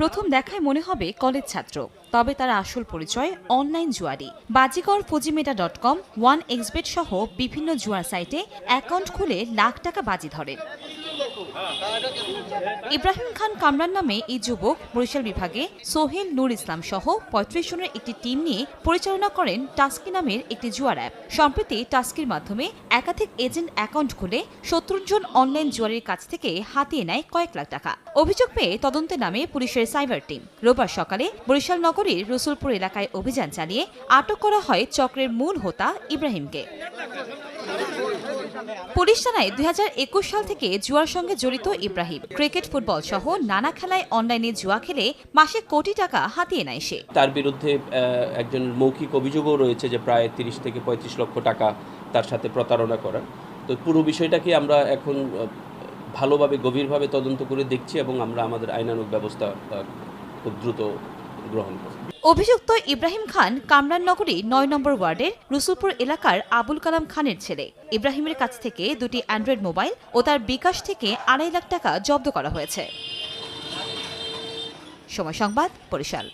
প্রথম দেখায় মনে হবে কলেজ ছাত্র, তবে তার আসল পরিচয় অনলাইন জুয়ারি। বাজিকর পুঁজিমেটা.com, 1xBet সহ বিভিন্ন জুয়ার সাইটে অ্যাকাউন্ট খুলে লাখ টাকা বাজি ধরেন। ইব্রাহিম খান কামরান নামে এই যুবক বরিশাল বিভাগে সোহেল নূর ইসলাম সহ ৩৫ জনের একটি টিম নিয়ে পরিচালনা করেন টাস্কি নামের একটি জুয়ার অ্যাপ। সম্প্রতি টাস্কির মাধ্যমে একাধিক এজেন্ট অ্যাকাউন্ট খুলে ৭০ জন অনলাইন জুয়ারির কাছ থেকে হাতিয়ে নেয় কয়েক লাখ টাকা। অভিযোগ পেয়ে তদন্তে নামে পুলিশের সাইবার টিম। রোববার সকালে বরিশাল নগরীর রসুলপুর এলাকায় অভিযান চালিয়ে আটক করা হয় চক্রের মূল হোতা ইব্রাহিমকে। পুলিশ জানায় ২০২১ সাল থেকে জুয়ার সঙ্গে জড়িত ইব্রাহিম ক্রিকেট, ফুটবল সহ নানা খেলায় অনলাইনে জুয়া খেলে মাসে কোটি টাকা হাতিয়ে নেয় সে। তার বিরুদ্ধে একজন মৌখিক অভিযোগও রয়েছে যে প্রায় ৩০ থেকে ৩৫ লক্ষ টাকা তার সাথে প্রতারণা করার। তো পুরো বিষয়টাকে আমরা এখন ভালোভাবে গভীরভাবে তদন্ত করে দেখছি এবং আমরা আমাদের আইনানুগ ব্যবস্থা খুব দ্রুত গ্রহণ করব। অভিযুক্ত ইব্রাহিম খান কামরান নগরী ৯ নম্বর ওয়ার্ডের রসুলপুর এলাকার আবুল কালাম খানের ছেলে। ইব্রাহিমের কাছ থেকে দুটি অ্যান্ড্রয়েড মোবাইল ও তার বিকাশ থেকে ২.৫ লাখ টাকা জব্দ করা হয়েছে। সময় সংবাদ, বরিশাল।